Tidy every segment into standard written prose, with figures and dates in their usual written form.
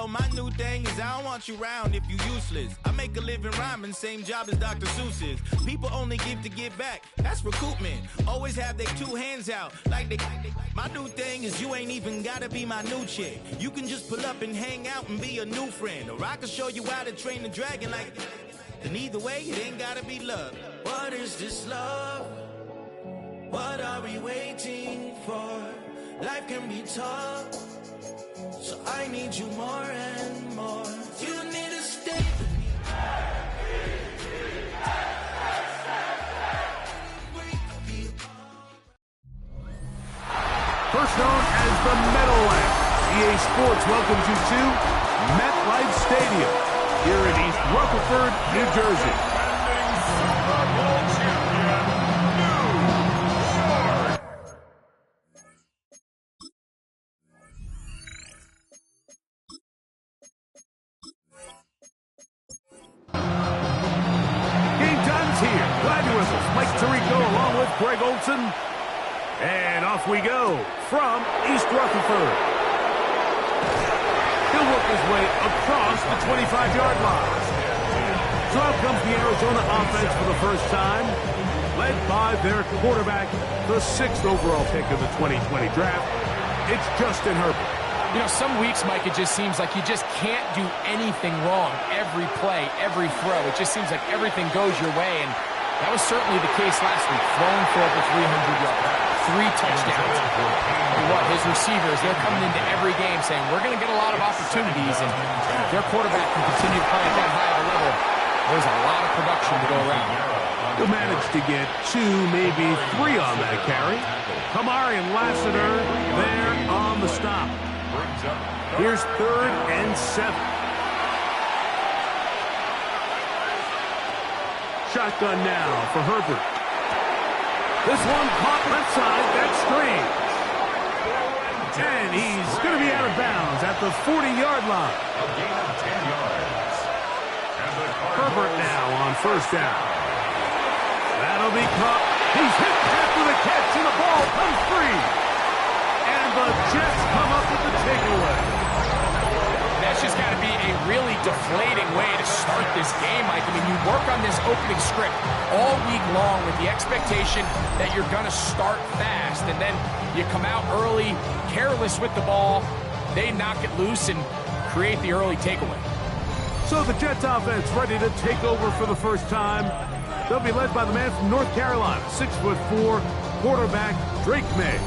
Well, my new thing is I don't want you around if you useless. I make a living rhyming, same job as Dr. Seuss's. People only give to give back, that's recoupment. Always have their two hands out, like they. My new thing is you ain't even gotta be my new chick. You can just pull up and hang out and be a new friend. Or I can show you how to train the dragon like. And either way, it ain't gotta be love. What is this love? What are we waiting for? Life can be tough, so I need you more and more. You need to stay with me. First known as the Meadowlands, EA Sports welcomes you to MetLife Stadium here in East Rutherford, New Jersey. Greg Olson, and off we go from East Rutherford. He'll work his way across the 25-yard line. So out comes the Arizona offense for the first time, led by their quarterback, the 6th overall pick of the 2020 draft. It's Justin Herbert. You know, some weeks, Mike, it just seems like you just can't do anything wrong. Every play, every throw, it just seems like everything goes your way, and that was certainly the case last week, throwing for over 300 yards, 3 touchdowns. And what, his receivers, they're coming into every game saying, we're going to get a lot of opportunities, and if their quarterback can continue to play at that high of a level, there's a lot of production to go around. He'll manage to get 2, maybe 3 on that carry. Kamari and Lassiter there on the stop. Here's 3rd and 7. Shotgun now for Herbert. This one caught left side, that's strange. And he's going to be out of bounds at the 40-yard line. A gain of 10 yards. Herbert now on 1st down. That'll be caught. He's hit after the catch, and the ball comes free. And the Jets come up with the takeaway. That's just got to be a really deflating way to start this game, Mike. I mean, you work on this opening script all week long with the expectation that you're going to start fast, and then you come out early, careless with the ball, they knock it loose and create the early takeaway. So the Jets offense ready to take over for the first time. They'll be led by the man from North Carolina, 6'4", quarterback Drake May.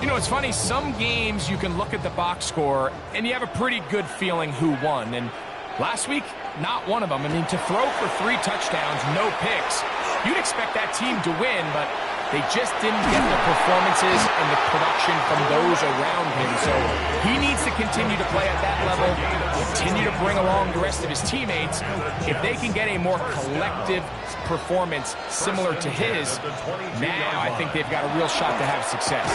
You know, it's funny, some games you can look at the box score and you have a pretty good feeling who won. And last week, not one of them. I mean, to throw for 3 touchdowns, no picks, you'd expect that team to win, but they just didn't get the performances and the production from those around him. So he needs to continue to play at that level, continue to bring along the rest of his teammates. If they can get a more collective performance similar to his, now I think they've got a real shot to have success.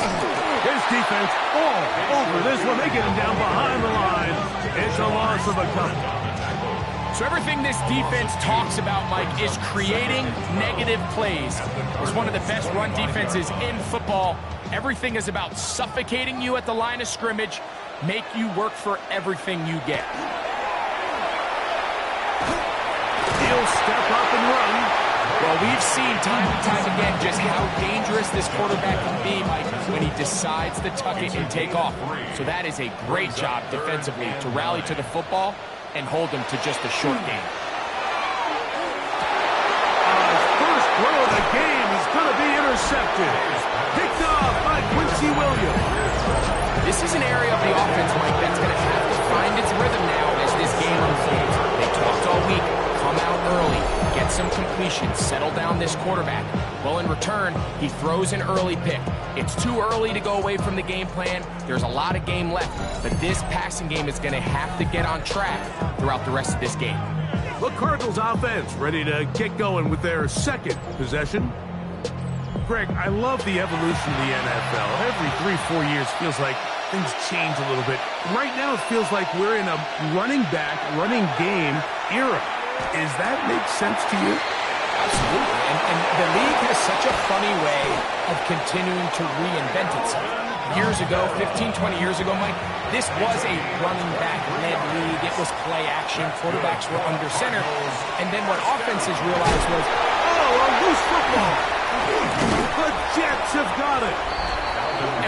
His defense all over this one. They get him down behind the line. It's a loss of a couple. So everything this defense talks about, Mike, is creating negative plays. It's one of the best run defenses in football. Everything is about suffocating you at the line of scrimmage, make you work for everything you get. He'll step up and run. Well, we've seen time and time again just how dangerous this quarterback can be, Mike, when he decides to tuck it and take off. So that is a great job defensively to rally to the football and hold him to just a short game. His first throw of the game is going to be intercepted. Picked off by Quincy Williams. This is an area of the offense, Mike, that's going to have to find its rhythm now as this game unfolds. They talked all week, come out early, get some completion, settle down this quarterback. Well, in return, he throws an early pick. It's too early to go away from the game plan. There's a lot of game left, but this passing game is going to have to get on track throughout the rest of this game. The Cardinals offense ready to get going with their 2nd possession. Greg, I love the evolution of the NFL. Every 3-4 years feels like things change a little bit. Right now it feels like we're in a running back, running game era. Does that make sense to you? Absolutely, and the league has such a funny way of continuing to reinvent itself. years ago, 15, 20 years ago, Mike, this was a running back-led league. It was play action. Quarterbacks were under center. And then what offenses realized was, oh, a loose football. The Jets have got it.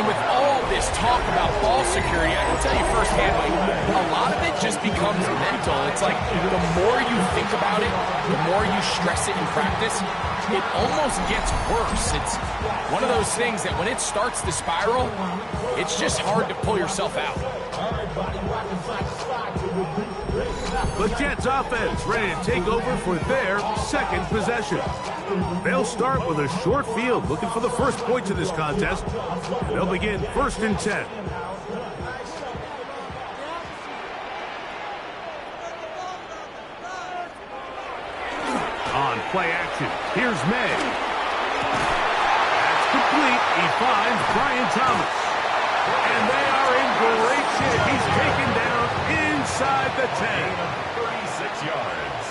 and with all this talk about ball security, I can tell you firsthand, Mike, a lot of it just becomes mental. It's like the more you think about it, the more you stress it in practice, it almost gets worse. It's one of those things that when it starts to spiral, it's just hard to pull yourself out. The Jets offense ready to take over for their second possession. They'll start with a short field, looking for the first points of this contest. And they'll begin 1st and 10. On play action, here's May. That's complete. He finds Brian Thomas. And they are in great shape. He's taken down inside the 10. 36 yards.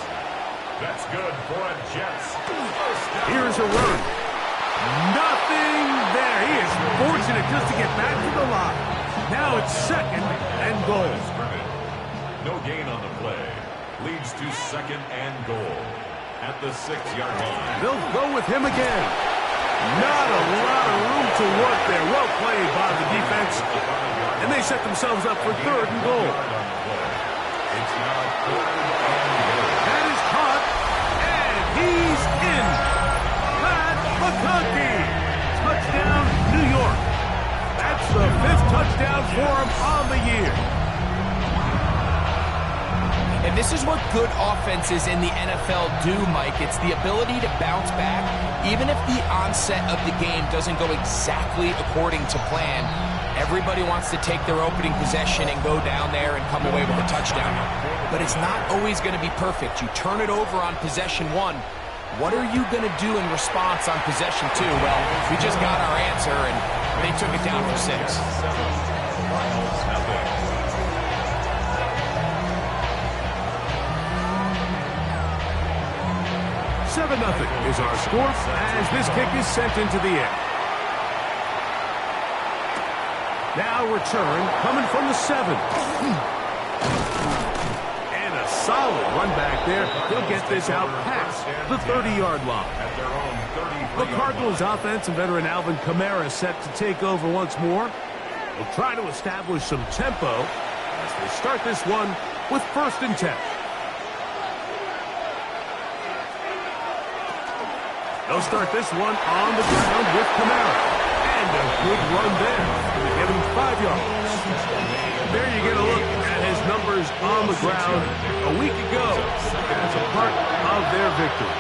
That's good for a Jets. Here's a run. Nothing there. He is fortunate just to get back to the line. Now it's 2nd and goal. No gain on the play. Leads to 2nd and goal at the 6-yard line. They'll go with him again. Not a lot of room to work there. Well played by the defense. And they set themselves up for 3rd and goal. It's now 3rd and goal. That is caught, and he's in. Pat McConkey. Touchdown, New York. That's the 5th touchdown for him on the year. And this is what good offenses in the NFL do, Mike. It's the ability to bounce back, even if the onset of the game doesn't go exactly according to plan. Everybody wants to take their opening possession and go down there and come away with a touchdown. But it's not always going to be perfect. You turn it over on possession 1. What are you going to do in response on possession 2? Well, we just got our answer, and they took it down for 6. 7-0 is our score as this kick is sent into the air. Now return coming from the 7. And a solid run back there. He'll get this out past the 30-yard line. The Cardinals offense and veteran Alvin Kamara set to take over once more. They'll try to establish some tempo as they start this one with 1st and 10. They'll start this one on the ground with Kamara. And a good run there. They give him 5 yards. There you get a look at his numbers on the ground a week ago as a part of their victory.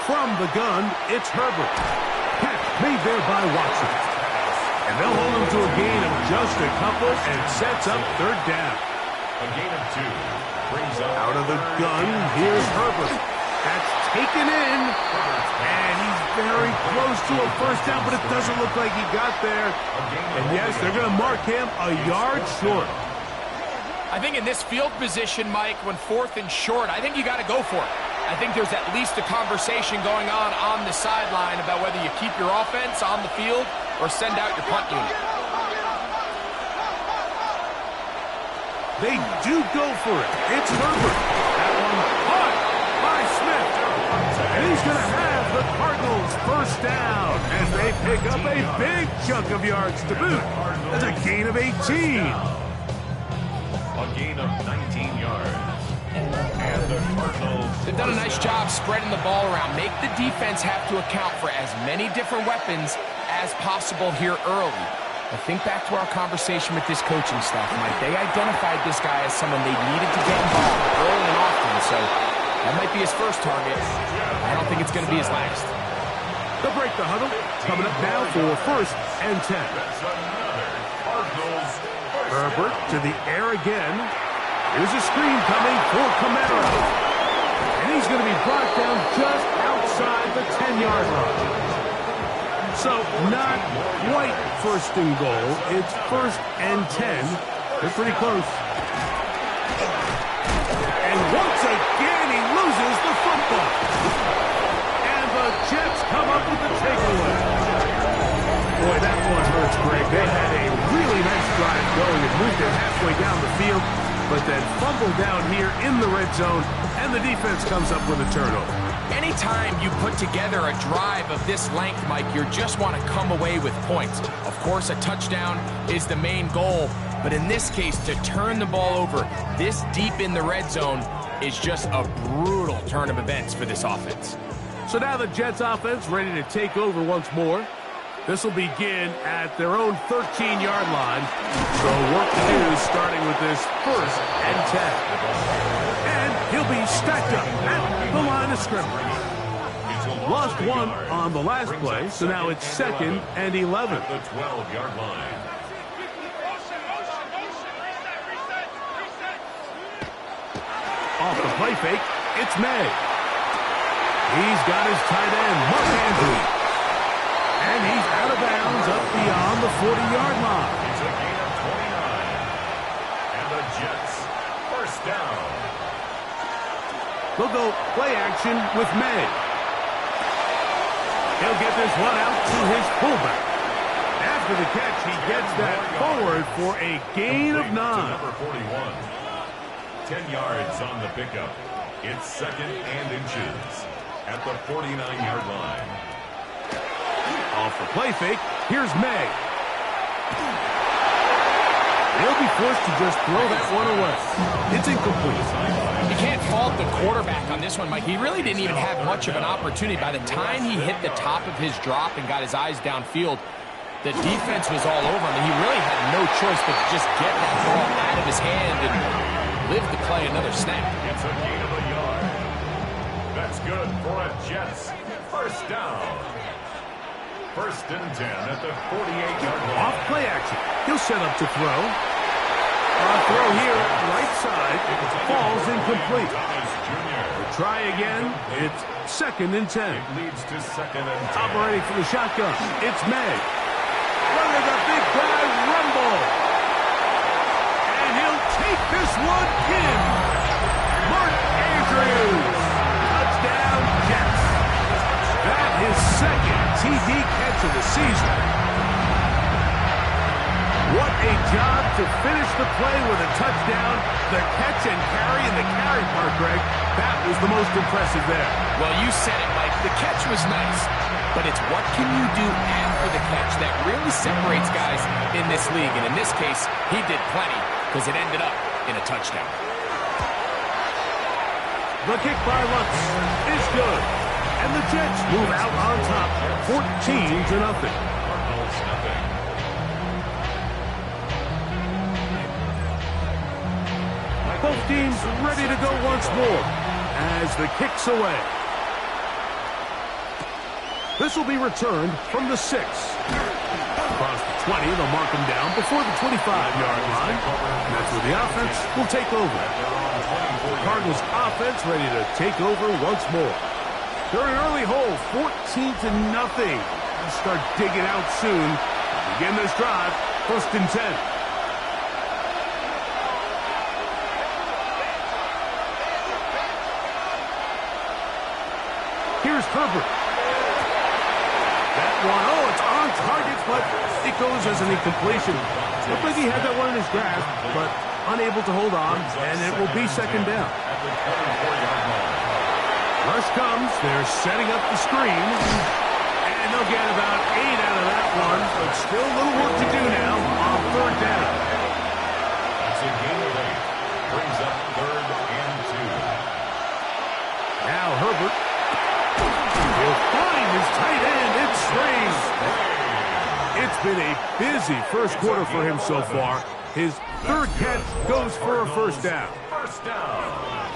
From the gun, it's Herbert. Catch made there by Watson. And they'll hold him to a gain of just a couple and sets up 3rd down. A gain of 2. Brings up out of the gun, here's Herbert. That's taken in, and he's very close to a 1st down, but it doesn't look like he got there. And yes, they're going to mark him a yard short. I think in this field position, Mike, when 4th and short, I think you got to go for it. I think there's at least a conversation going on the sideline about whether you keep your offense on the field or send out your punt unit. They do go for it. It's Herbert. That one caught by Smith. And he's going to have the Cardinals 1st down as they pick up a big chunk of yards to boot. That's a gain of 18. A gain of 19 yards. And the Cardinals... They've done a nice job spreading the ball around. Make the defense have to account for as many different weapons as possible here early. Now think back to our conversation with this coaching staff, Mike. They identified this guy as someone they needed to get involved early and often, so that might be his first target. I don't think it's going to be his last. They'll break the huddle. Coming up now for 1st and 10. Herbert to the air again. Here's a screen coming for Kamara. And he's going to be brought down just outside the 10-yard line. So not quite 1st and goal. It's 1st and 10. They're pretty close. And once again, he loses the football. And the Jets come up with the takeover. going and moved it halfway down the field, but then fumbled down here in the red zone, and the defense comes up with a turnover. Anytime you put together a drive of this length, Mike, you just want to come away with points. Of course, a touchdown is the main goal, but in this case, to turn the ball over this deep in the red zone is just a brutal turn of events for this offense. So now the Jets offense ready to take over once more. This will begin at their own 13-yard line. So work to do starting with this 1st and 10. And he'll be stacked up at the line of scrimmage. Lost one on the last play, so now it's 2nd and 11. At the 12-yard line. Off the play fake, it's May. He's got his tight end, Mark Andrews. And he's out of bounds up beyond the 40-yard line. It's a gain of 29. And the Jets, 1st down. They'll go play action with May. He'll get this one out to his fullback. After the catch, he gets that forward for a gain of 9. Number 41. 10 yards on the pickup. It's 2nd and inches at the 49-yard line. Off the play fake, here's May. He'll be forced to just throw that one away. It's incomplete. You can't fault the quarterback on this one, Mike. He really didn't even have much of an opportunity. By the time he hit the top of his drop and got his eyes downfield, the defense was all over him, and he really had no choice but to just get that ball out of his hand and live to play another snap. It's a gain of a yard. That's good for a Jets 1st down. 1st and 10 at the 48-yard line. Off play action. He'll set up to throw. Throw here, right side. Falls incomplete. We'll try again. It's 2nd and 10. It leads to 2nd and 10. Operating for the shotgun. It's May. Running the big guy rumble. And he'll take this one in. Mark Andrews. Touchdown, Jets. That is 2nd TD catch of the season. What a job to finish the play with a touchdown. The catch and carry and the carry part, Greg, that was the most impressive there. Well, you said it, Mike. The catch was nice, but it's what can you do after the catch that really separates guys in this league. And in this case, he did plenty because it ended up in a touchdown. The kick by Lutz is good. And the Jets move out on top, 14-0. Cardinals, nothing. Both teams ready to go once more as the kick's away. This will be returned from the 6. Across the 20, they'll mark him down before the 25-yard line. And that's where the offense will take over. The Cardinals offense ready to take over once more. They're an early hole, 14-0. They'll start digging out soon. Begin this drive, 1st and 10. Here's Herbert. That one, it's on target, but it goes as an incompletion. Looked like he had that one in his grasp, but unable to hold on, and it will be 2nd down. Rush comes, they're setting up the screen, and they'll get about 8 out of that one, but still a little work to do now on 3rd down. That's a gain of 8. Brings up 3rd and 2. Now Herbert. He'll find his tight end. It's Strange. It's been a busy first quarter for him so far. His 3rd catch goes for a 1st down. 1st down.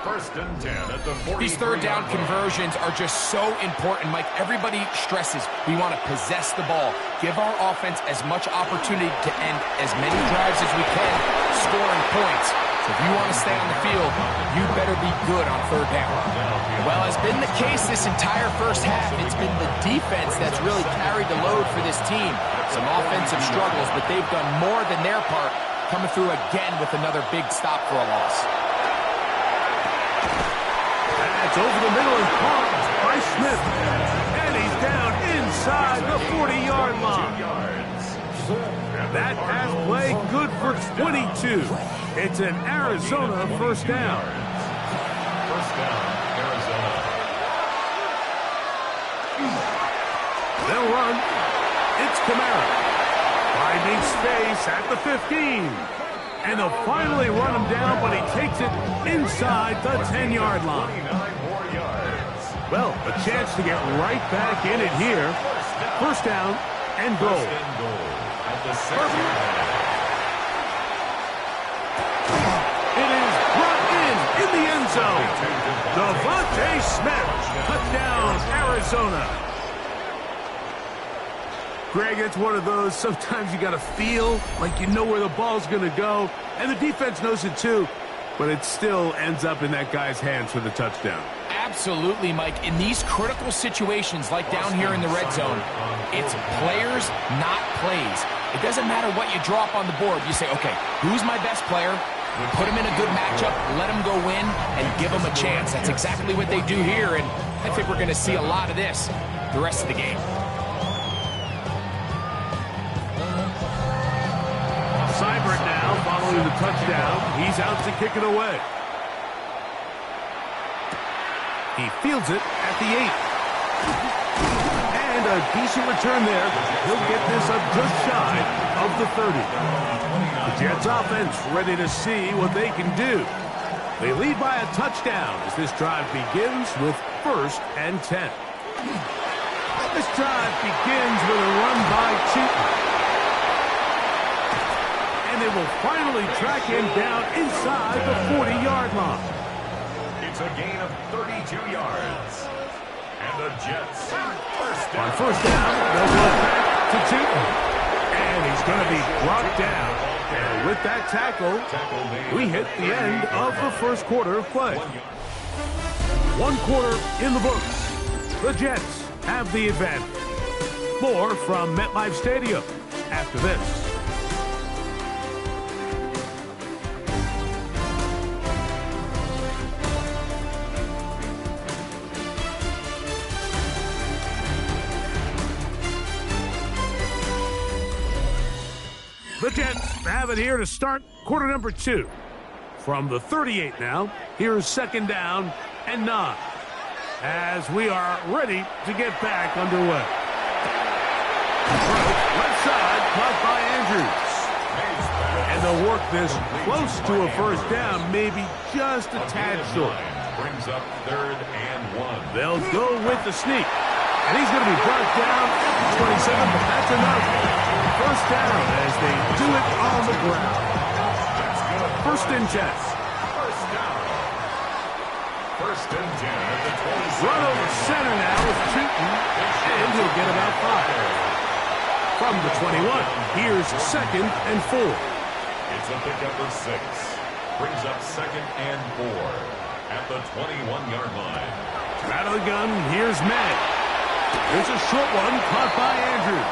1st and 10 at the 40. These 3rd down conversions are just so important, Mike. Everybody stresses we want to possess the ball, give our offense as much opportunity to end as many drives as we can, scoring points. So if you want to stay on the field, you better be good on 3rd down. Well, as been the case this entire first half, it's been the defense that's really carried the load for this team. Some offensive struggles, but they've done more than their part, coming through again with another big stop for a loss. That's over the middle and caught by Smith. And he's down inside the 40-yard line. That pass play good for 22. It's an Arizona first down. First down, Arizona. They'll run. It's Kamara. Finding space at the 15. And they'll finally run him down, but he takes it inside the 10-yard line. 29 more yards. Well, a chance to get right back in it here. First down and goal. First and goal at the 6-yard line. It is brought in the end zone. Devontae Smith, touchdown, Arizona. Greg, it's one of those, sometimes you got to feel like you know where the ball's going to go, and the defense knows it too, but it still ends up in that guy's hands for the touchdown. Absolutely, Mike. In these critical situations, like down here in the red zone, it's players, not plays. It doesn't matter what you draw up on the board. You say, okay, who's my best player? Put him in a good matchup, let him go win, and give him a chance. That's exactly what they do here, and I think we're going to see a lot of this the rest of the game. Seibert now following the touchdown. He's out to kick it away. He fields it at the 8. And a decent return there. He'll get this up just shy of the 30. The Jets offense ready to see what they can do. They lead by a touchdown as this drive begins with 1st and 10. This drive begins with a run by Cheaton. And they will finally track him down inside the 40-yard line. It's a gain of 32 yards. And the Jets first down. On first down, they'll go back to Cheaton. And he's going to be brought down. And with that tackle, we hit the end of the first quarter of play. 1 quarter in the books. The Jets have the advantage. More from MetLife Stadium after this. The Jets have it here to start quarter number 2. From the 38 now, here's 2nd down and 9. As we are ready to get back underway. Left side, caught by Andrews. And they'll work this close to a first down, maybe just a tad short. Brings up 3rd and 1. They'll go with the sneak. And he's going to be brought down at 27, but that's enough. First down as they do it on the ground. First and 10. First down. First and 10 at the 27. Run over center now with Cheaton, and he'll get about 5. From the 21, here's 2nd and 4. It's a pickup of 6. Brings up 2nd and 4 at the 21-yard line. Out of the gun, here's May. There's a short one caught by Andrews.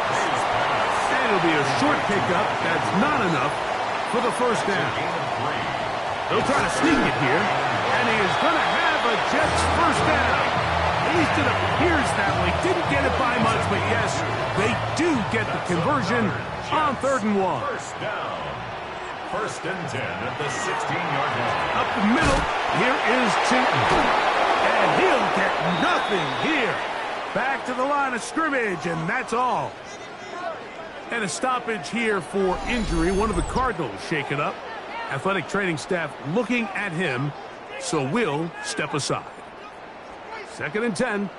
And it'll be a short pickup. That's not enough for the first down. They'll try to sneak it here. And he is going to have a Jets first down. At least it appears that way. Didn't get it by much, but yes, they do get the conversion on 3rd and 1. First down. First and 10 at the 16-yard line. Up the middle, here is Cheaton. And he'll get nothing here. Back to the line of scrimmage, and that's all. And a stoppage here for injury. One of the Cardinals shaken up. Athletic training staff looking at him, so we'll step aside. 2nd and 10.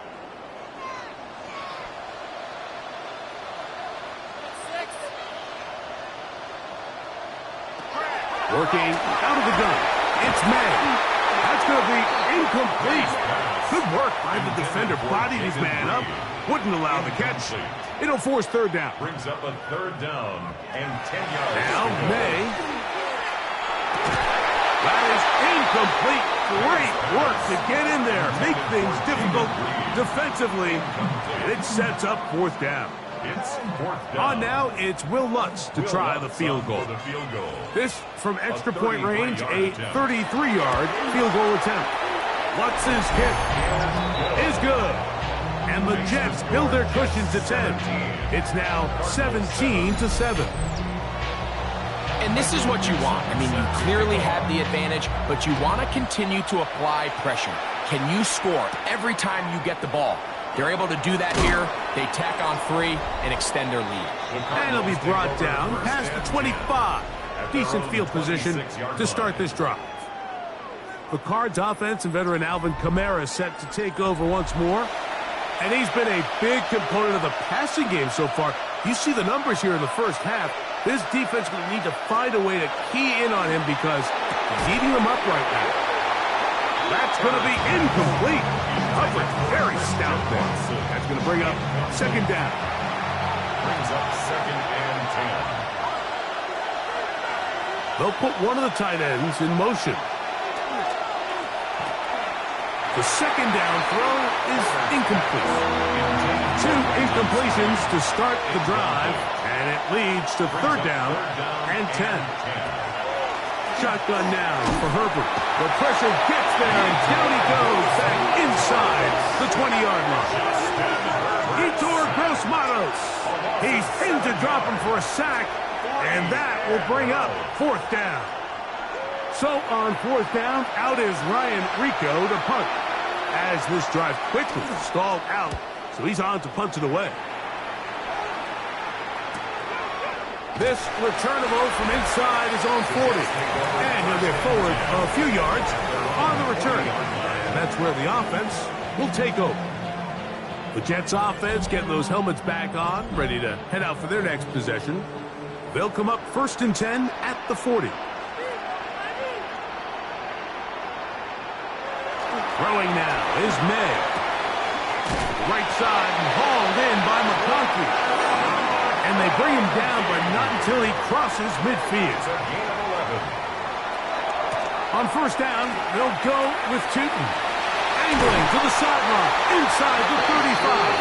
Working out of the gun. It's May. That's going to be incomplete. Good work by the defender. Bodied his man up. Wouldn't allow the catch. It'll force 3rd down. Brings up a 3rd down and 10 yards. Now May. That is incomplete. Great work to get in there. Make things difficult defensively. And it sets up 4th down. It's 4th down. On now, it's Will Lutz to try the field goal. This from extra point range, a 33-yard field goal attempt. Lutz's hit is good. And the Jets build their cushion to 10. It's now 17-7. And this is what you want. I mean, you clearly have the advantage, but you want to continue to apply pressure. Can you score every time you get the ball? They're able to do that here. They tack on 3 and extend their lead. And it'll be brought down past the 25. Decent field position to start this drive. The Cards offense and veteran Alvin Kamara set to take over once more. And he's been a big component of the passing game so far. You see the numbers here in the first half. This defense will need to find a way to key in on him because he's eating them up right now. That's going to be incomplete. Coverage very stout there. That's going to bring up second down. Brings up 2nd and 10. They'll put one of the tight ends in motion. The second down throw is incomplete. 2 incompletions to start the drive, and it leads to 3rd down and 10. Shotgun now for Herbert. The pressure gets there, and down he goes back inside the 20-yard line. Yetur Gross-Matos. He's in to drop him for a sack, and that will bring up 4th down. So on 4th down, out is Ryan Rico to punt. As this drive quickly stalled out, so he's on to punt it away. This returnable from inside his own 40. And he'll get forward a few yards on the return. And that's where the offense will take over. The Jets offense getting those helmets back on, ready to head out for their next possession. They'll come up 1st and 10 at the 40. Throwing now is May. Right side and hauled in by McConkey. And they bring him down, but not until he crosses midfield. On 1st down, they'll go with Tootin. Angling to the sideline, inside the 35.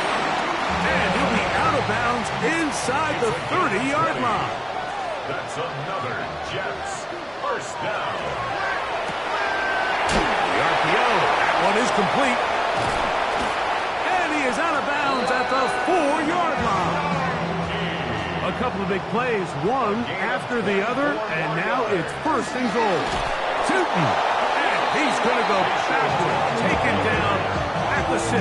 And he'll be out of bounds inside the 30-yard line. That's another Jets 1st down. The RPO, that one is complete. And he is out of bounds at the 4-yard line. A couple of big plays, one after the other, and now it's 1st and goal. Tootin, and he's going to go backward, taken down at the 6.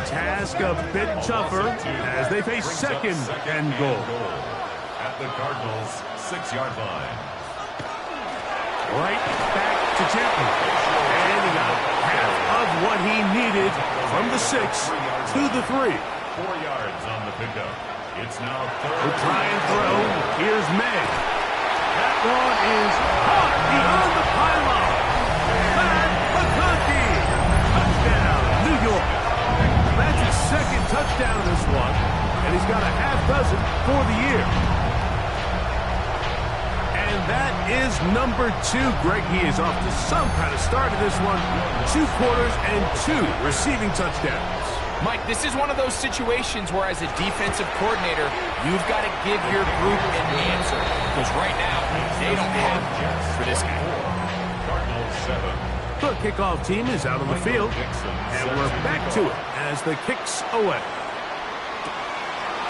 Task a bit tougher as they face 2nd and goal. At the Cardinals' 6-yard line. Right back to Tootin. And he got half of what he needed from the 6 to the 3. 4 yards on the pickup. It's now 3rd. We'll try and throw. Here's May. That one is caught beyond the pylon. Matt McConkey. Touchdown, New York. That's his 2nd touchdown in this one, and he's got a half dozen for the year. And that is number 2. Greg, he is off to some kind of start in this one. 2 quarters and 2 receiving touchdowns. Mike, this is one of those situations where as a defensive coordinator, you've got to give your group an answer. Because right now, they don't have for this guy. The kickoff team is out on the field. And we're back to it as the kick's away.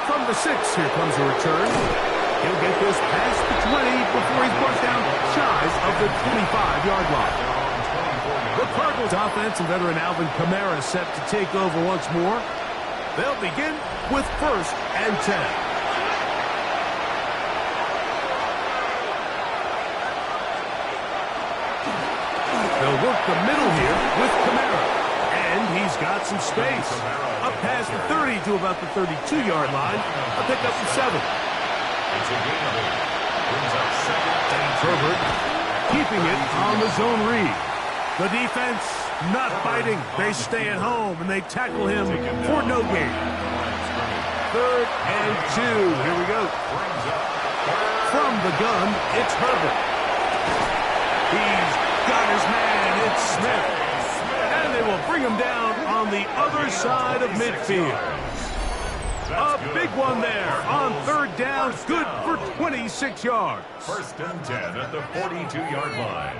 From the 6, here comes a return. He'll get this past the 20 before he's brought down shy of the 25-yard line. The Cardinals offense and veteran Alvin Kamara set to take over once more. They'll begin with 1st and 10. They'll work the middle here with Kamara. And he's got some space. Up past the 30 to about the 32-yard line. A pick up to 7. It's a gain of 8. Brings up 2nd and Herbert keeping it on the zone read. The defense not fighting. They stay at home, and they tackle him for no gain. 3rd and 2. Here we go. From the gun, it's Herbert. He's got his man. It's Smith. And they will bring him down on the other side of midfield. A big one there on 3rd down. Good for 26 yards. 1st and 10 at the 42-yard line.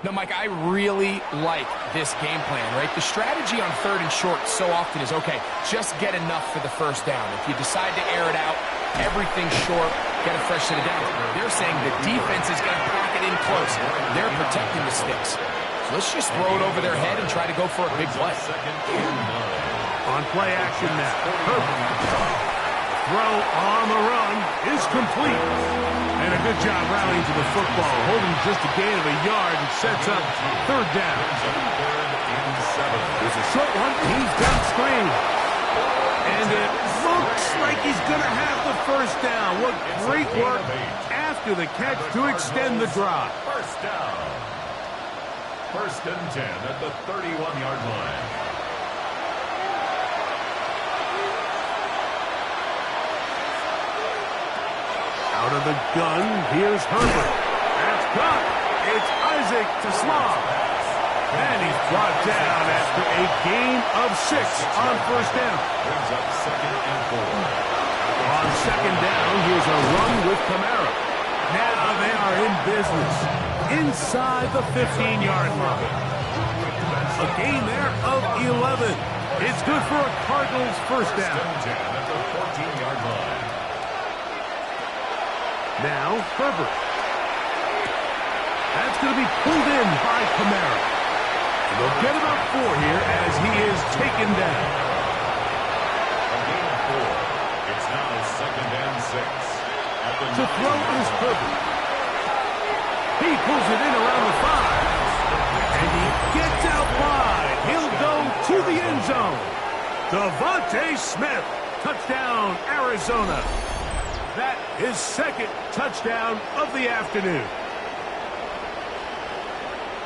No, Mike, I really like this game plan, right? The strategy on 3rd and short so often is, okay, just get enough for the first down. If you decide to air it out, everything's short, get a fresh set of downs. They're saying the defense is going to pack it in close. They're protecting the sticks. So let's just throw it over their head and try to go for a big play. On play action now. Herbert. Throw on the run is complete. And a good job rallying to the football, holding just a gain of a yard and sets up 3rd down. There's a short one. He's downstream. And it looks like he's going to have the first down. What great work after the catch to extend the drive. First down. 1st and 10 at the 31-yard line. Out of the gun, here's Herbert. That's caught. It's Isaac to Slav. And he's brought down after a gain of 6 on 1st down. Brings up 2nd and 4. On 2nd down, here's a run with Kamara. Now they are in business inside the 15-yard line. A gain there of 11. It's good for a Cardinals first down. 10 at the 14-yard line. Now, Herbert. That's going to be pulled in by Kamara. And they'll get about 4 here as he is taken down. A gain of 4. It's now 2nd and 6. At the To throw is Herbert. He pulls it in around the 5. And he gets out wide. He'll go to the end zone. Devontae Smith. Touchdown, Arizona. That is 2nd touchdown of the afternoon.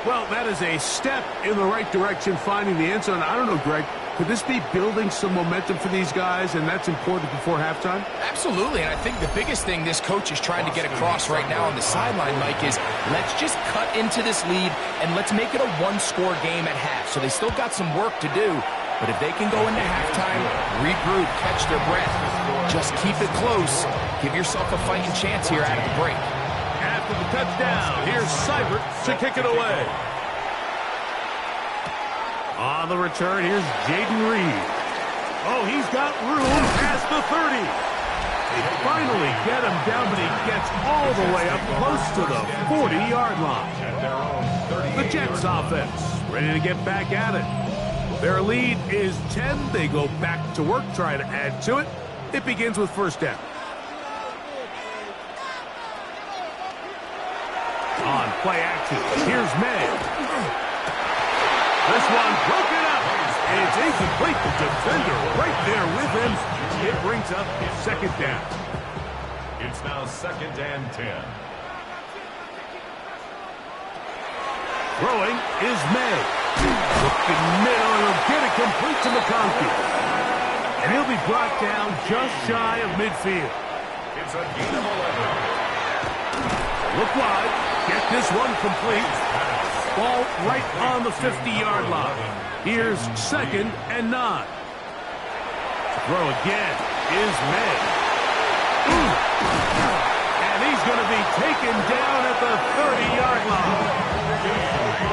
Well, that is a step in the right direction, finding the end zone. I don't know, Greg, could this be building some momentum for these guys, and that's important before halftime? Absolutely, and I think the biggest thing this coach is trying to get across right now on the sideline, Mike, is let's just cut into this lead, and let's make it a one-score game at half. So they still got some work to do. But if they can go into halftime, regroup, catch their breath, just keep it close, give yourself a fighting chance here out of the break. After the touchdown, here's Seibert to kick it away. On the return, here's Jaden Reed. Oh, he's got room past the 30. They finally get him down, but he gets all the way up close to the 40-yard line. The Jets offense ready to get back at it. Their lead is 10. They go back to work, try to add to it. It begins with 1st down. On play action, here's May. This one broken up. And it's incomplete. The defender right there with him. It brings up 2nd down. It's now 2nd and 10. Throwing is May. Looking middle, and he'll get it complete to McConkey. And he'll be brought down just shy of midfield. It's a gain of 11. Look wide. Get this one complete. Ball right on the 50-yard line. Here's 2nd and 9. Throw again is May. And he's going to be taken down at the 30-yard line.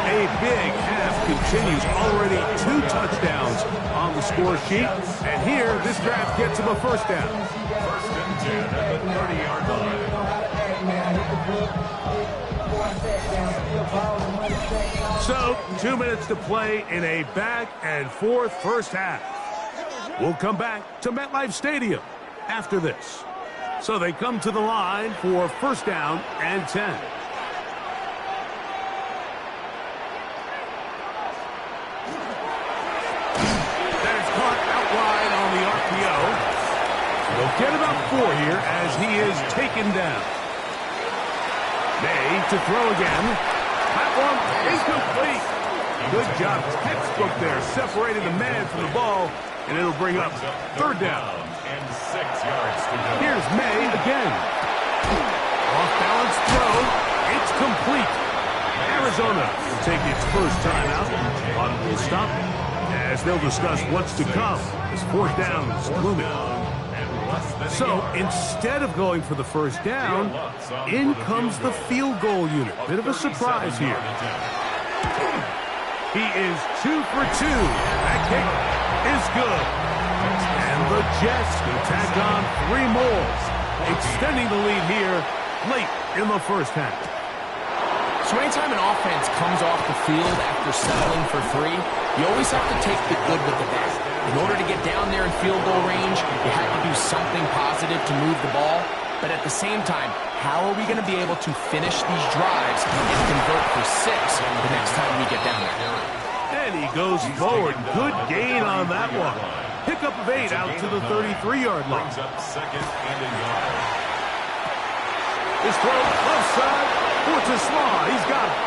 A big half continues. Already 2 touchdowns on the score sheet. And here, this drive gets him a first down. 1st and 10 at the 30-yard line. So, 2 minutes to play in a back-and-forth first half. We'll come back to MetLife Stadium after this. So they come to the line for 1st down and 10. They'll get about 4 here as he is taken down. May to throw again. That one incomplete. Good job. Textbook there, separating the man from the ball, and it'll bring up 3rd down. And 6 yards to go. Here's May again. Off-balance throw. It's complete. Arizona will take its first timeout. Audible will stop as they'll discuss what's to come as 4th down is looming. So instead of going for the first down, in comes the field goal unit. Bit of a surprise here. He is 2 for 2. That kick is good. And the Jets can tack on 3 more, extending the lead here late in the first half. So anytime an offense comes off the field after settling for 3, you always have to take the good with the bad. In order to get down there in field goal range, you have to do something positive to move the ball. But at the same time, how are we going to be able to finish these drives and convert for 6 the next time we get down there? And he goes forward. Good gain on that one. Pickup of 8 out to the 33-yard line. Brings up second and a yard. His throw left side. To Slaw. He's got it.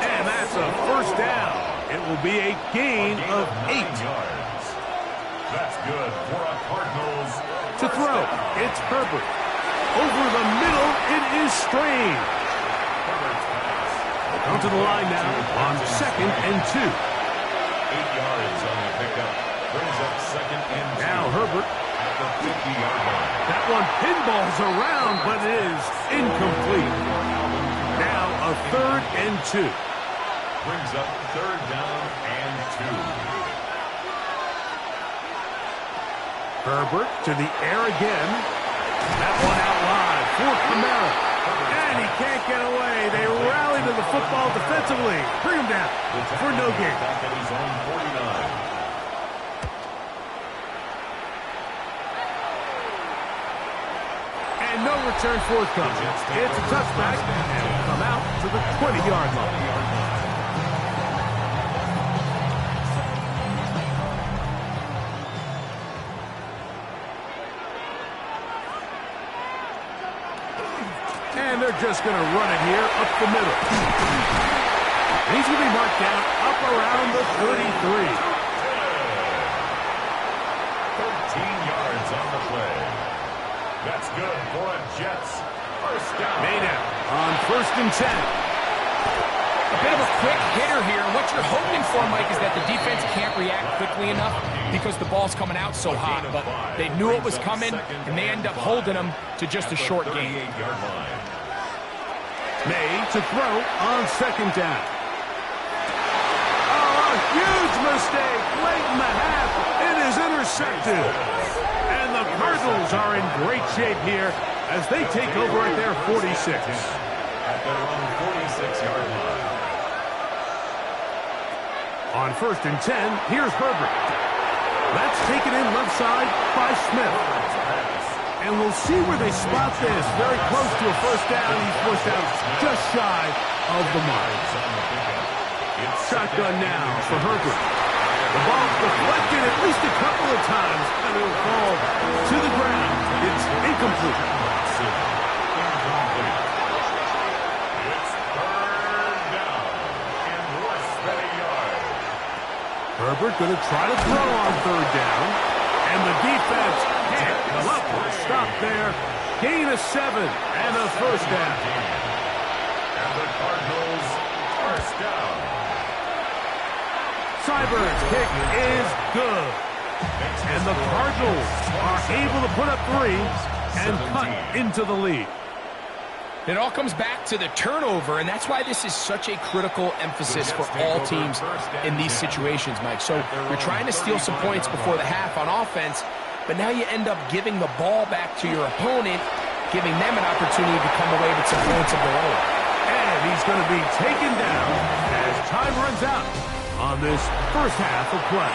And that's a first down. It will be a gain of 8 yards. That's good for a Cardinals. To throw, it's Herbert. Over the middle, it is Strain. Come to the line now on 2nd and 2. 8 yards on the pickup. Brings up second and 2. Now Herbert. At the 50-yard line. That one pinballs around, but it is incomplete. Now a 3rd and 2. Brings up 3rd down and 2. Herbert to the air again. That one out wide for Kamara. And he can't get away. They rally to the football defensively. Bring him down for no gain. Back at his own 49. And no return forthcoming. It's a touchback, and will come out to the 20-yard line. And they're just going to run it here up the middle. And he's going to be marked down up around the 33. 13 yards on the play. That's good for a Jets first down. Maynard on 1st and 10. A bit of a quick hitter here. What you're hoping for, Mike, is that the defense can't react quickly enough because the ball's coming out so hot. But they knew it was coming, and they end up holding them to just a short gain. May to throw on 2nd down. Oh, a huge mistake late in the half. It is intercepted. And the Cardinals are in great shape here as they take over at their 46. At their own 46-yard line. On 1st and 10, here's Herbert. That's taken in left side by Smith. And we'll see where they spot this. Very close to a first down. He's pushed out just shy of the mark. Shotgun now for Herbert. The ball deflected at least a couple of times, and it will fall to the ground. It's incomplete. It's 3rd down and less than a yard. Herbert going to try to throw on 3rd down, and the defense can't come up with a stop there. Gain of 7 and a first down. And the Cardinals first down. Cybern's kick is good. And the Cardinals are able to put up 3 and cut into the lead. It all comes back to the turnover, and that's why this is such a critical emphasis for all teams in these situations, Mike. So you're trying to steal some points before the half on offense, but now you end up giving the ball back to your opponent, giving them an opportunity to come away with some points of their own. And he's going to be taken down as time runs out on this first half of play.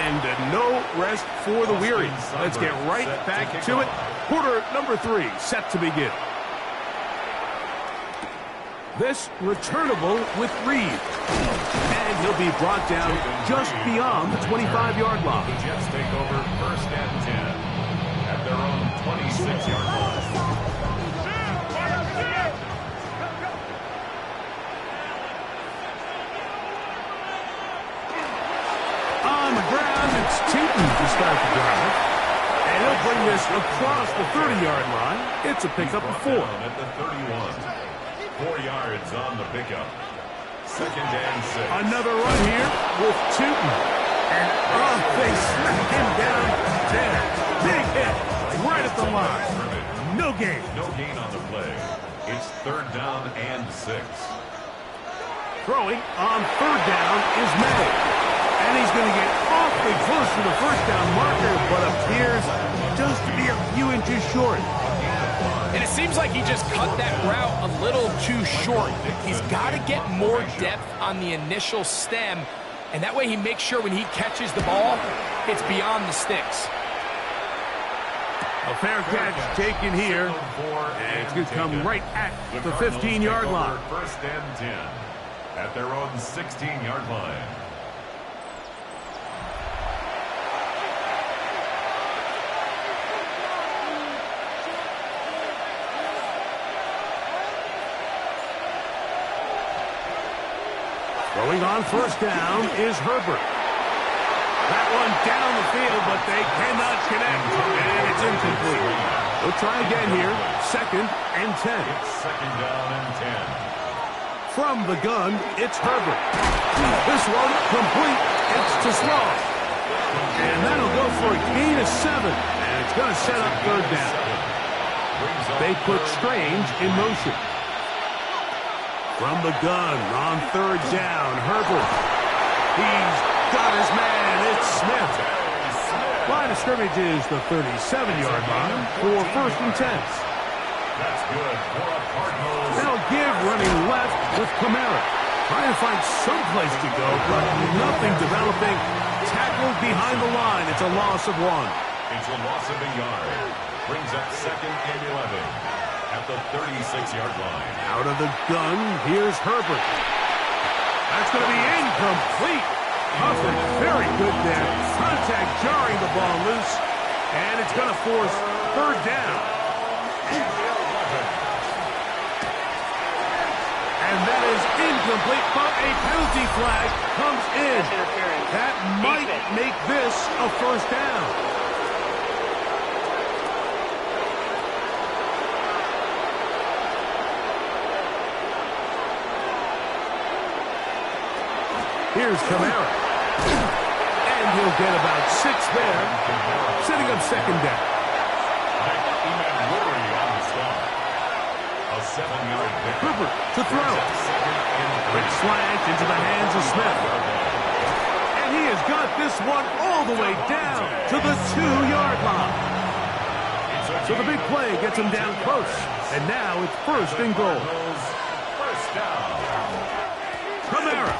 And no rest for the weary. Let's get right back to it. Quarter number 3 set to begin. This returnable with Reed. And he'll be brought down just beyond the 25-yard line. The Jets take over 1st and 10 at their own 26-yard line. On the ground, it's Tootin to start the drive. And he'll bring this across the 30-yard line. It's a pickup of 4. At the 31. 4 yards on the pickup. 2nd and 6. Another run here with Tootin. And they smack him down there. Big hit right at the line. No gain. No gain on the play. It's 3rd down and 6. Throwing on third down is May. And he's going to get awfully close to the first down marker, but appears just to be a few inches short. And it seems like he just cut that route a little too short. He's got to get more depth on the initial stem, and that way he makes sure when he catches the ball, it's beyond the sticks. A fair catch taken here, and it's going to come right at the 15-yard line. First and 10 at their own 16-yard line. Going on first down is Herbert. That one down the field, but they cannot connect, and it's incomplete. We'll try again here. Second and 10. It's second down and 10. From the gun, it's Herbert. This one complete. It's to Strong. And that'll go for a gain of 7, and it's going to set up third down. They put Strange in motion. From the gun on third down, Herbert. He's got his man. It's Smith. Line of scrimmage is the 37-yard line for first and 10. That's good for a Cardinals. They'll give running left with Kamara. Trying to find some place to go, but nothing developing. Tackled behind the line. It's a loss of 1. It's a loss of a yard. Brings up second and 11. At the 36-yard line. Out of the gun, here's Herbert. That's going to be incomplete. Huffman, very good there. Contact jarring the ball loose, and it's going to force third down. And that is incomplete, but a penalty flag comes in. That might make this a first down. Here's Kamara. And he'll get about 6 there, setting up second down. A 7-yard pick. Herbert to throw. Quick slant into the hands of Smith. And he has got this one all the way down to the 2-yard line. So the big play gets him down close. And now it's first and goal. First down. Kamara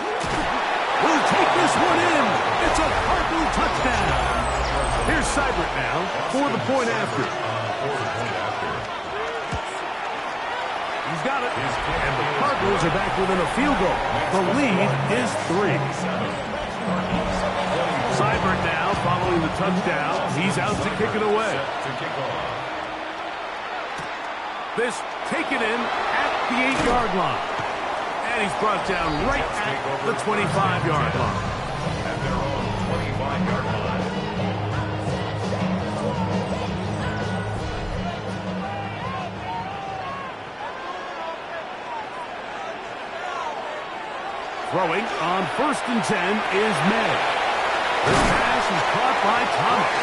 will take this one in. It's a Cardinal touchdown. Here's Seibert now for the point after. He's got it. And the Cardinals are back within a field goal. The lead is 3. Seibert now following the touchdown. He's out to kick it away. This taken in at the 8-yard line. And he's brought down right at the 25-yard line. At their own 25-yard line. Throwing on first and 10 is May. This pass is caught by Thomas.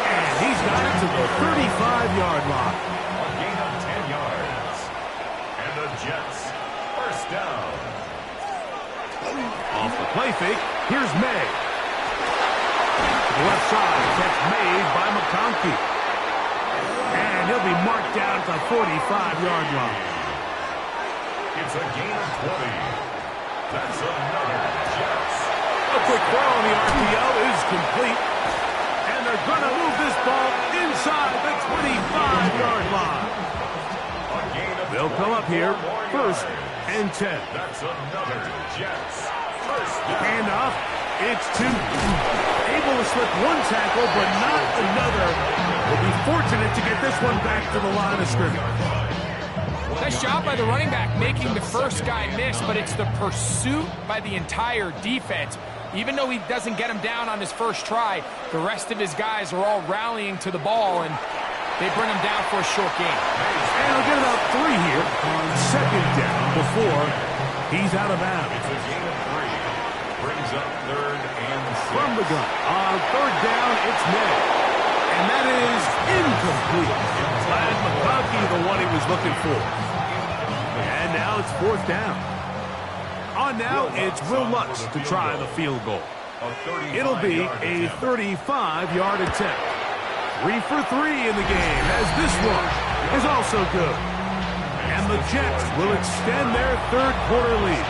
And he's got it to the 35-yard line. A gain of 10 yards. And the Jets. First down. Off the play fake, here's May. To the left side, catch made by McConkey. And he'll be marked down at the 45-yard line. It's a gain of 20. That's another Jets. A quick throw on the RPO is complete. And they're going to move this ball inside the 25-yard line. They'll come up here first and 10. That's another Jets. First down. Handoff. It's 2. Able to slip one tackle, but not another. Will be fortunate to get this one back to the line of scrimmage. Nice job by the running back making the first guy miss, but it's the pursuit by the entire defense. Even though he doesn't get him down on his first try, the rest of his guys are all rallying to the ball, and they bring him down for a short gain. And he'll get about 3 here on second down before he's out of bounds. It's a gain of 3. Brings up third and 6. From the gun. On third down, it's May. And that is incomplete. Glad McConkey the one he was looking for. And now it's fourth down. On now, it's Will Lutz to try the field goal. It'll be a 35-yard attempt. 3 for 3 in the game, as this one is also good. And the Jets will extend their third quarter lead.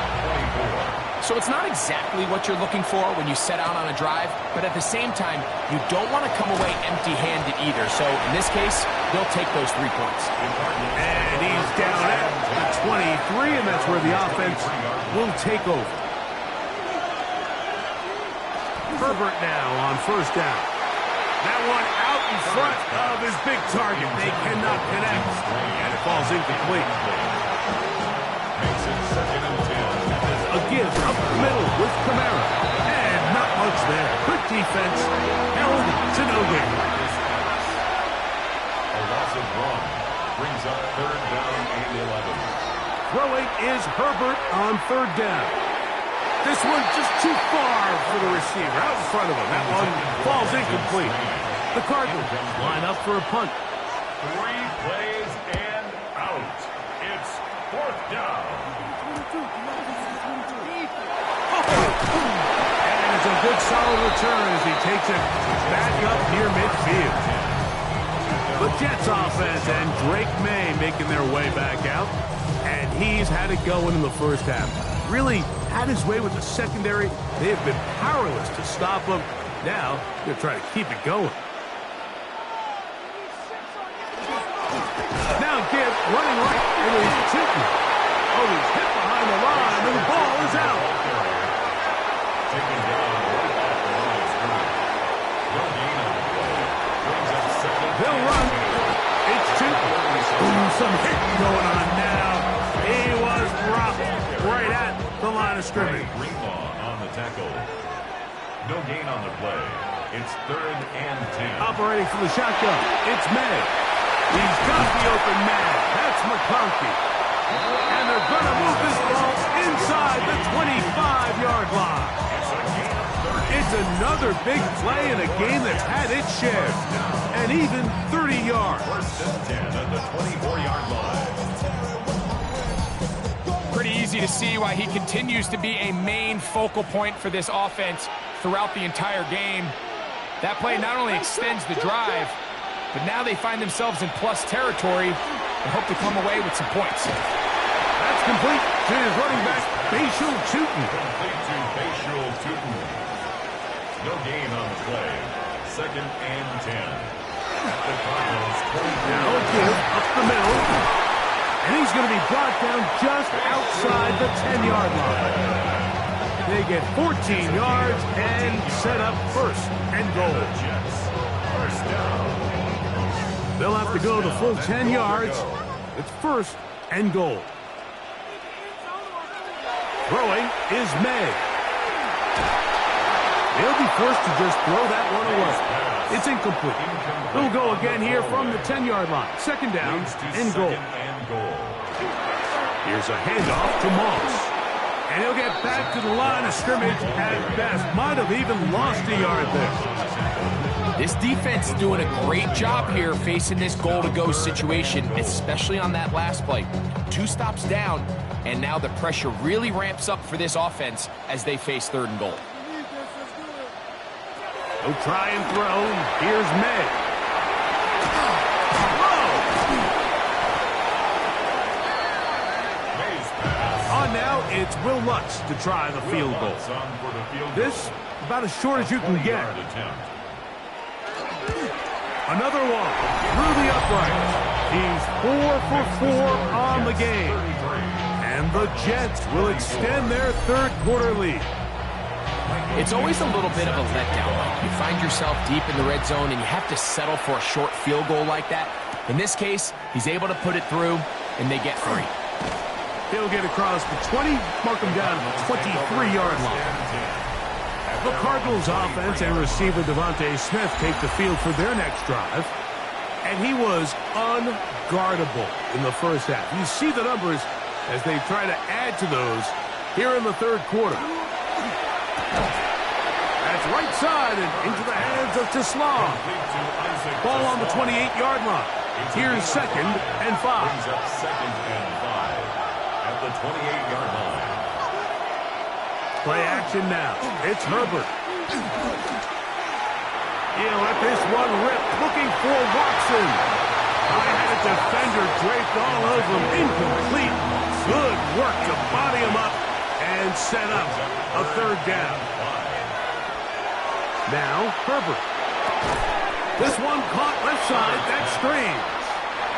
So it's not exactly what you're looking for when you set out on a drive, but at the same time, you don't want to come away empty-handed either. So in this case, they'll take those 3 points. And he's down at the 23, and that's where the offense will take over. Herbert now on first down. That one out in front of his big target. They cannot connect, and it falls incomplete. A give up the middle with Kamara. And not much there. Quick defense. Held to no gain. A loss of 1 brings up third down and 11. Throwing is Herbert on third down. This one just too far for the receiver. Out in front of him. That one falls incomplete. The Cardinals line up for a punt. 3 plays and out. It's fourth down. And it's a good solid return as he takes it back up near midfield. The Jets offense and Drake May making their way back out. And he's had it going in the first half. Really had his way with the secondary. They have been powerless to stop him. Now they're trying to keep it going. Now Gibbs running right, and he's shooting. Oh, he's hit behind the line, and the ball is out. They'll run. It's Tootin. Ooh, some hit going on now. He was dropped right at the line of scrimmage. Greenlaw on the tackle. No gain on the play. It's third and 10. Operating for the shotgun. It's May. He's got the open man. That's McConkey. And they're going to move this ball inside the 25-yard line. It's another big play in a game that's had its share. And even 30 yards. First and 10 at the 24-yard line. Pretty easy to see why he continues to be a main focal point for this offense throughout the entire game. That play not only extends the drive, but now they find themselves in plus territory and hope to come away with some points. That's complete to his running back, Bashal Tootin. Complete to Bashal Tootin. No gain on the play. Second and 10. At the Cardinals' 20. Now a give up the middle. And he's going to be brought down just outside the 10-yard line. They get 14 yards and set up first and goal. First down. They'll have to go the full 10 yards. It's first and goal. Throwing is May. He'll be forced to just throw that one away. It's incomplete. They'll go again here from the 10-yard line. Second down and goal. Here's a handoff to Moss. And he'll get back to the line of scrimmage at best. Might have even lost a yard there. This defense is doing a great job here facing this goal-to-go situation, especially on that last play. 2 stops down, and now the pressure really ramps up for this offense as they face third and goal. He'll try and throw. Here's May. On now, it's Will Lutz to try the field goal. This, about as short as you can get. Another one through the uprights. He's 4 for 4 on the game. And the Jets will extend their third quarter lead. It's always a little bit of a letdown. You find yourself deep in the red zone and you have to settle for a short field goal like that. In this case, he's able to put it through, and they get 3. He'll get across the 20, mark him down to the 23-yard line. The Cardinals offense and receiver Devontae Smith take the field for their next drive. And he was unguardable in the first half. You see the numbers as they try to add to those here in the third quarter. That's right side and into the hands of Teslam. Ball on the 28-yard line. Here's second and 5. Brings up second and 5 at the 28-yard line. Play action now. It's Herbert. He'll let this one rip, looking for Watson. I had a defender draped all over him. Incomplete. Good work to body him up and set up a third down. Now, Herbert. This one caught left side. That screens.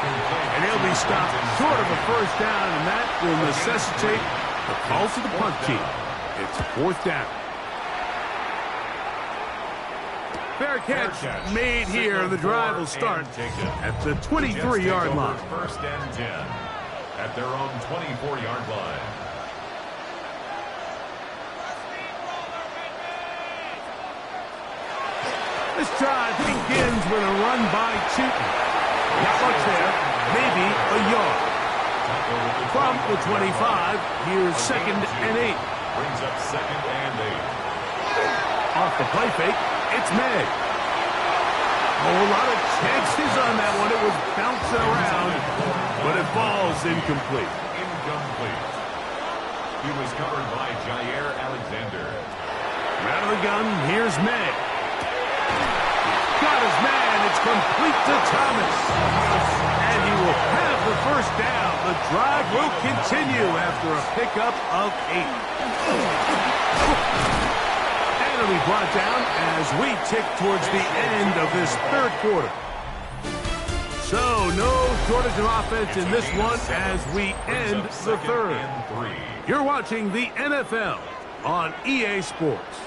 And he'll be stopped short of a first down, and that will necessitate a call to the punt team. It's fourth down. Fair catch made here. The drive will start at the 23-yard line. First and 10 at their own 24-yard line. This drive begins with a run by Tootin. Not much there, maybe a yard. From the 25, here's second and 8. Brings up second and 8. Off the play fake, it's May. A whole lot of chances on that one. It was bouncing around, but it falls incomplete. Incomplete. He was covered by Jair Alexander. Out of the gun, here's May. Got his man. It's complete to Thomas. And he will have the first down. The drive will continue after a pickup of 8. And it'll be brought down as we tick towards the end of this third quarter. So, no shortage of offense in this one as we end the third. You're watching the NFL on EA Sports.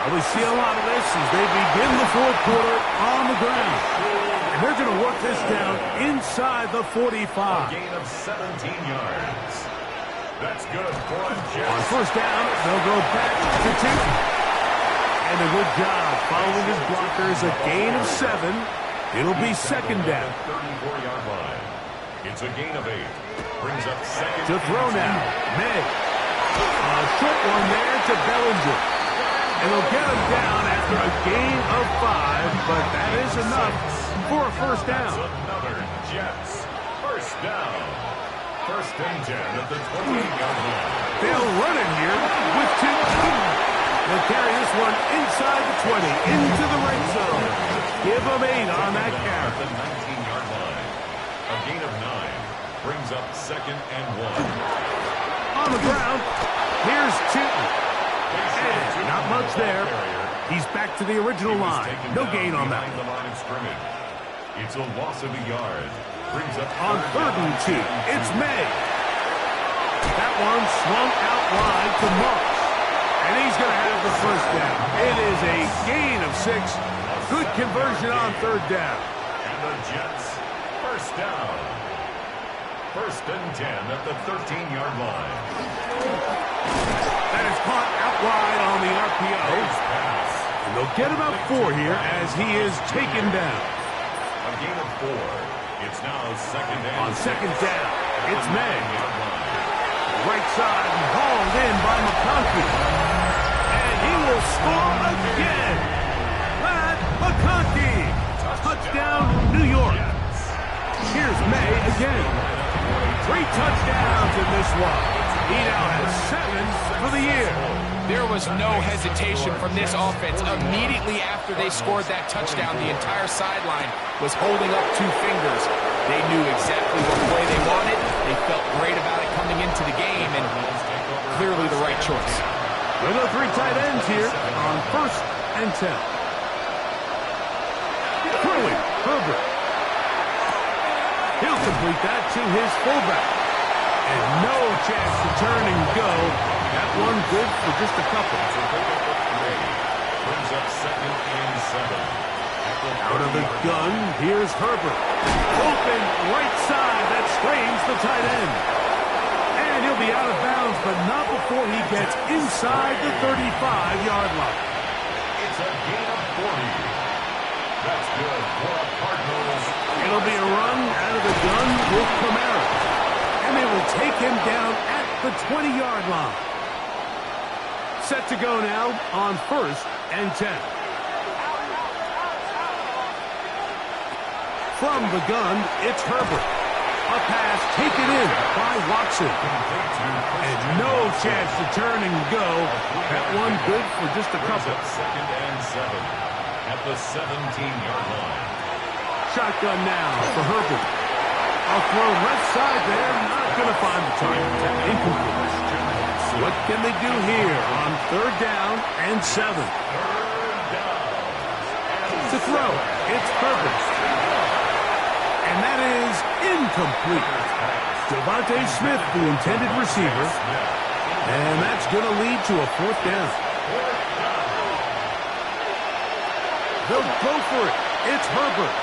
We see a lot of this as they begin the fourth quarter on the ground. And they're going to work this down inside the 45. A gain of 17 yards. That's good for a Jets. On first down, they'll go back to Tootin. And a good job following his blockers. A gain of 7. It'll be second down. 34-yard line. It's a gain of 8. Brings up second. To throw now. May. A short one there to Bellinger. And they'll get him down after a gain of 5, but that is enough for a first down. That's another Jets first down. First and 10 at the 28-yard line. They'll run it here with 2. They'll carry this one inside the 20, into the red zone. Give them 8 on that carry. At the 19-yard line. A gain of 9 brings up second and 1. On the ground, here's Tootin. And not much there. He's back to the original line. No gain on that. The line of scrimmage. It's a loss of a yard. Brings up on third and 2. It's May. That one swung out wide to Marks. And he's going to have the first down. It is a gain of 6. Good conversion on third down. And the Jets first down. First and 10 at the 13-yard line. That is caught out wide on the RPO. And they'll get about 4 here as he is taken down. A gain of 4. It's now second and on second down. It's May. Right side hauled in by McConkey. And he will score again. Glad McConkey. Touchdown, New York. Here's May again. 3 touchdowns in this one. He now has 7 for the year. There was no hesitation from this offense. Immediately after they scored that touchdown, the entire sideline was holding up 2 fingers. They knew exactly what play they wanted. They felt great about it coming into the game, and clearly the right choice. We'll go 3 tight ends here on first and 10. Curly, Herbert. He'll complete that to his fullback. And no chance to turn and go. That one good for just a couple. Brings up second and 7. Out of the gun, here's Herbert. Open right side, that screens the tight end. And he'll be out of bounds, but not before he gets inside the 35-yard line. It's a gain of 40. That's good for the Cardinals. It'll be a run out of the gun with Kamara. And they will take him down at the 20-yard line. Set to go now on first and 10. From the gun, it's Herbert. A pass taken in by Watson. And no chance to turn and go. That one good for just a couple. Second and 7 at the 17-yard line. Shotgun now for Herbert. I'll throw left side there. Not going to find the target. Incomplete. What can they do here on 3rd down and 7? To throw, it's Herbert. And that is incomplete. Devontae Smith, the intended receiver. And that's going to lead to a 4th down. They'll go for it. It's Herbert.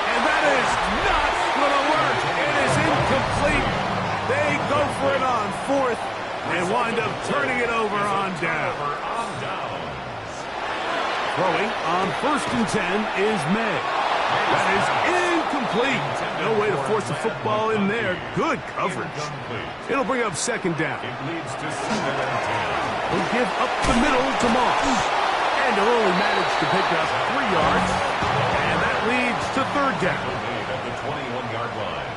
And that is not going to work. It is incomplete. They go for it on 4th and wind up turning it over on down. Throwing on 1st and 10 is May. That is incomplete. No way to force the football in there. Good coverage. It'll bring up 2nd down. It leads to 2nd and 10. He'll give up the middle to Moss. And he'll only manage to pick up 3 yards. And that leads to 3rd down. At the 21-yard line.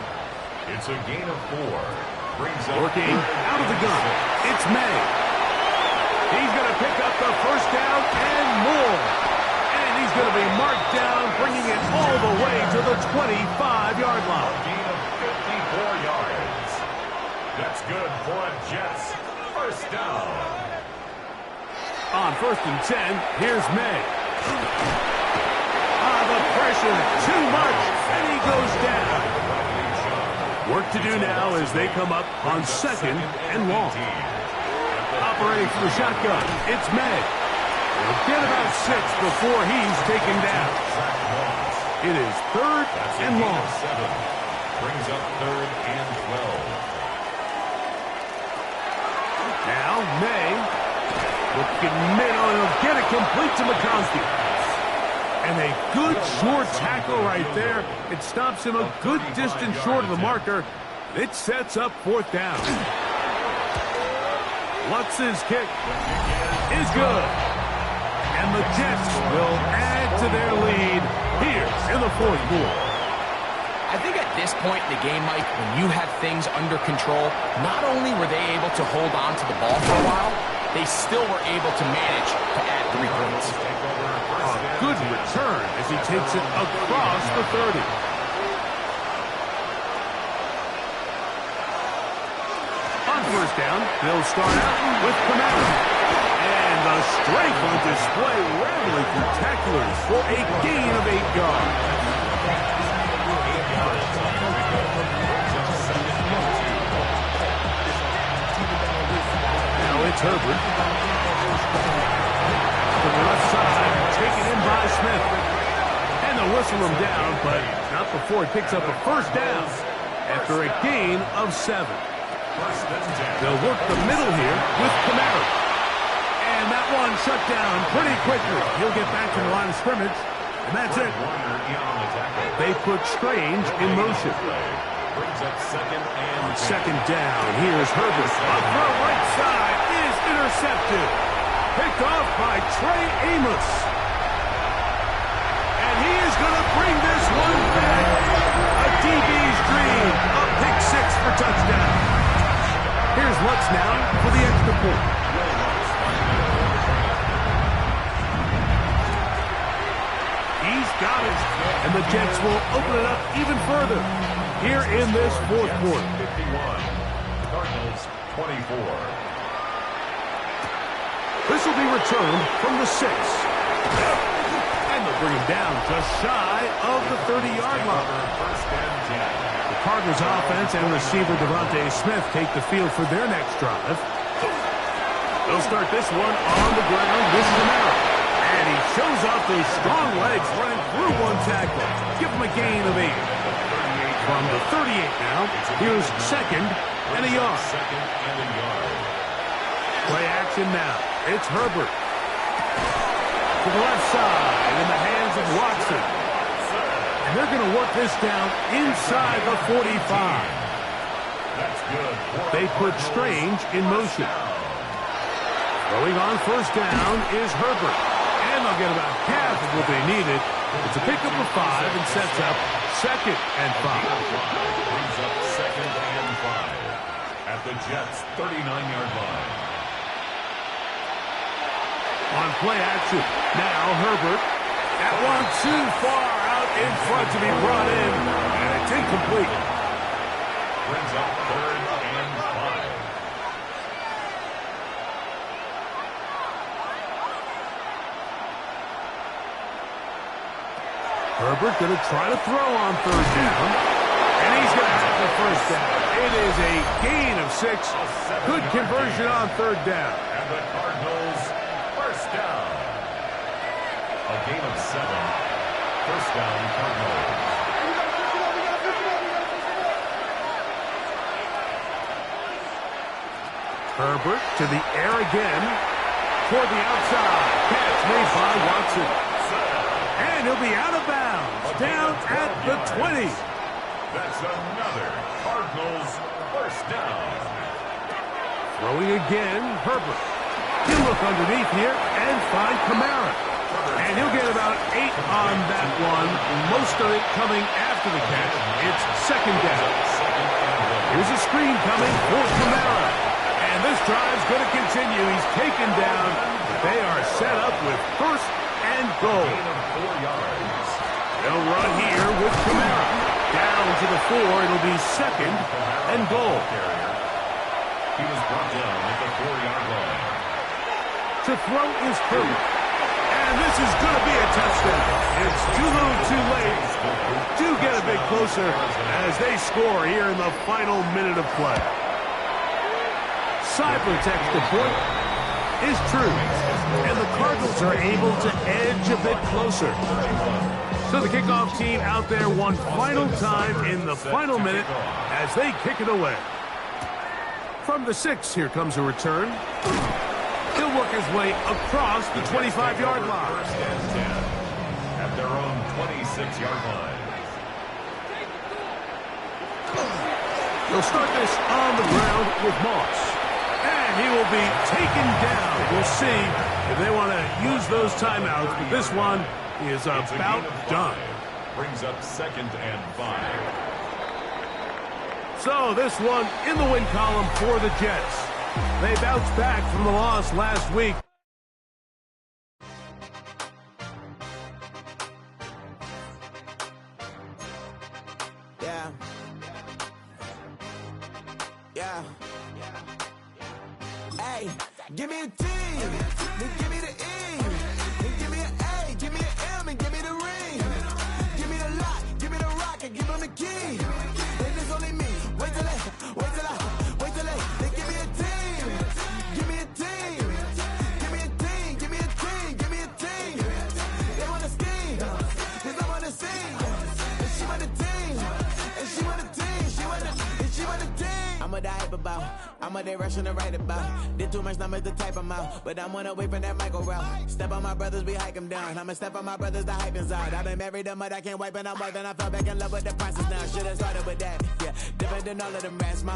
It's a gain of 4. Working out of the gun. It's May. He's going to pick up the 1st down and more. And he's going to be marked down, bringing it all the way to the 25-yard line. A gain of 54 yards. That's good for a Jets 1st down. On 1st and 10, here's May. The pressure, too much, and he goes down. Work to do now as they come up on 2nd and long. Operating from the shotgun, it's May. He'll get about 6 before he's taken down. It is 3rd and long. Brings up 3rd and 12. Now May looking middle, and he'll get it complete to McConkey. And a good short tackle right there. It stops him a good distance short of the marker. It sets up 4th down. Lutz's kick is good. And the Jets will add to their lead here in the 4th quarter. I think at this point in the game, Mike, when you have things under control, not only were they able to hold on to the ball for a while, they still were able to manage to add 3 points. A good return as he takes it across the 30. On 1st down, they'll start out with Kamara. And the strength on display, rambling through tacklers for a gain of 8 yards. Now it's Herbert. To the left side, taken in by Smith. And they'll whistle him down, but not before he picks up a 1st down after a gain of 7. They'll work the middle here with Kamara. And that one shut down pretty quickly. He'll get back to the line of scrimmage, and that's it. They put Strange in motion. On 2nd down, here's Herbert. A throw right side is intercepted. Picked off by Trey Amos. And he is going to bring this one back. A DB's dream. A pick 6 for touchdown. Here's Lutz now for the extra point. He's got it. And the Jets will open it up even further here in this 4th quarter. 51. Cardinals 24. This will be returned from the 6. And they'll bring him down just shy of the 30-yard line. The Cardinals offense and receiver Devontae Smith take the field for their next drive. They'll start this one on the ground with Kamara. And he shows off those strong legs running through one tackle. Give him a gain of 8. From the 38 now, here's 2nd and a yard. Play action now. It's Herbert. To the left side in the hands of Watson. And they're going to work this down inside the 45. They put Strange in motion. Throwing on 1st down is Herbert. And they'll get about half of what they needed It's a pickup of 5 and sets up 2nd and 5. Brings up 2nd and 5 at the Jets' 39-yard line. On play action, now Herbert. That one too far out in front to be brought in, and it's incomplete. Brings up 3rd and 5. Herbert going to try to throw on 3rd down, and he's going to have the 1st down. It is a gain of 6. Good conversion on 3rd down. And the Cardinals, 1st down. A gain of 7. 1st down, Cardinals. Herbert to the air again. Toward the outside. Catch made by Watson. And he'll be out of bounds. Down at the 20. That's another Cardinals 1st down. Throwing again, Herbert. He'll look underneath here and find Kamara. And he'll get about 8 on that one. Most of it coming after the catch. It's 2nd down. Here's a screen coming for Kamara. And this drive's going to continue. He's taken down. They are set up with 1st and goal. They'll run here with Kamara. Down to the 4. It'll be 2nd and goal. He was brought down at the 4-yard line. To throw is Herbert. And this is going to be a touchdown. It's too little too late. Do get a bit closer as they score here in the final minute of play. Cyber's extra point is true. And the Cardinals are able to edge a bit closer. So the kickoff team out there one final time in the final minute as they kick it away. From the 6, here comes a return. He'll work his way across the 25-yard line. 1st and 10 at their own 26-yard line. They'll start this on the ground with Moss. And he will be taken down. We'll see if they want to use those timeouts, but this one is about done. Brings up 2nd and 5. So this one in the win column for the Jets. They bounced back from the loss last week. Yeah. Yeah. Hey, give me a T, then give me the E, then give me an A, give me an M, and give me the ring. Give me the lock, give me the rock, and give them the key. Then it's only me. Wait till then give me a team. Give me a team. Give me a team. Give me a team. Give me a team. They want to scheme, 'cause I want to sing. And she want a team. And she want a team. She want a team. I'm a hype about. I'm a they rushing to write about. Did too much numbers to type them out. But I'm on away from that Michael route. Step on my brothers, we hike them down. I'ma step on my brothers, the hype is out. I've been married to mud, I can't wipe it out more than I fell back in love with the process now. Should've started with that. Yeah, different than all of them rats. My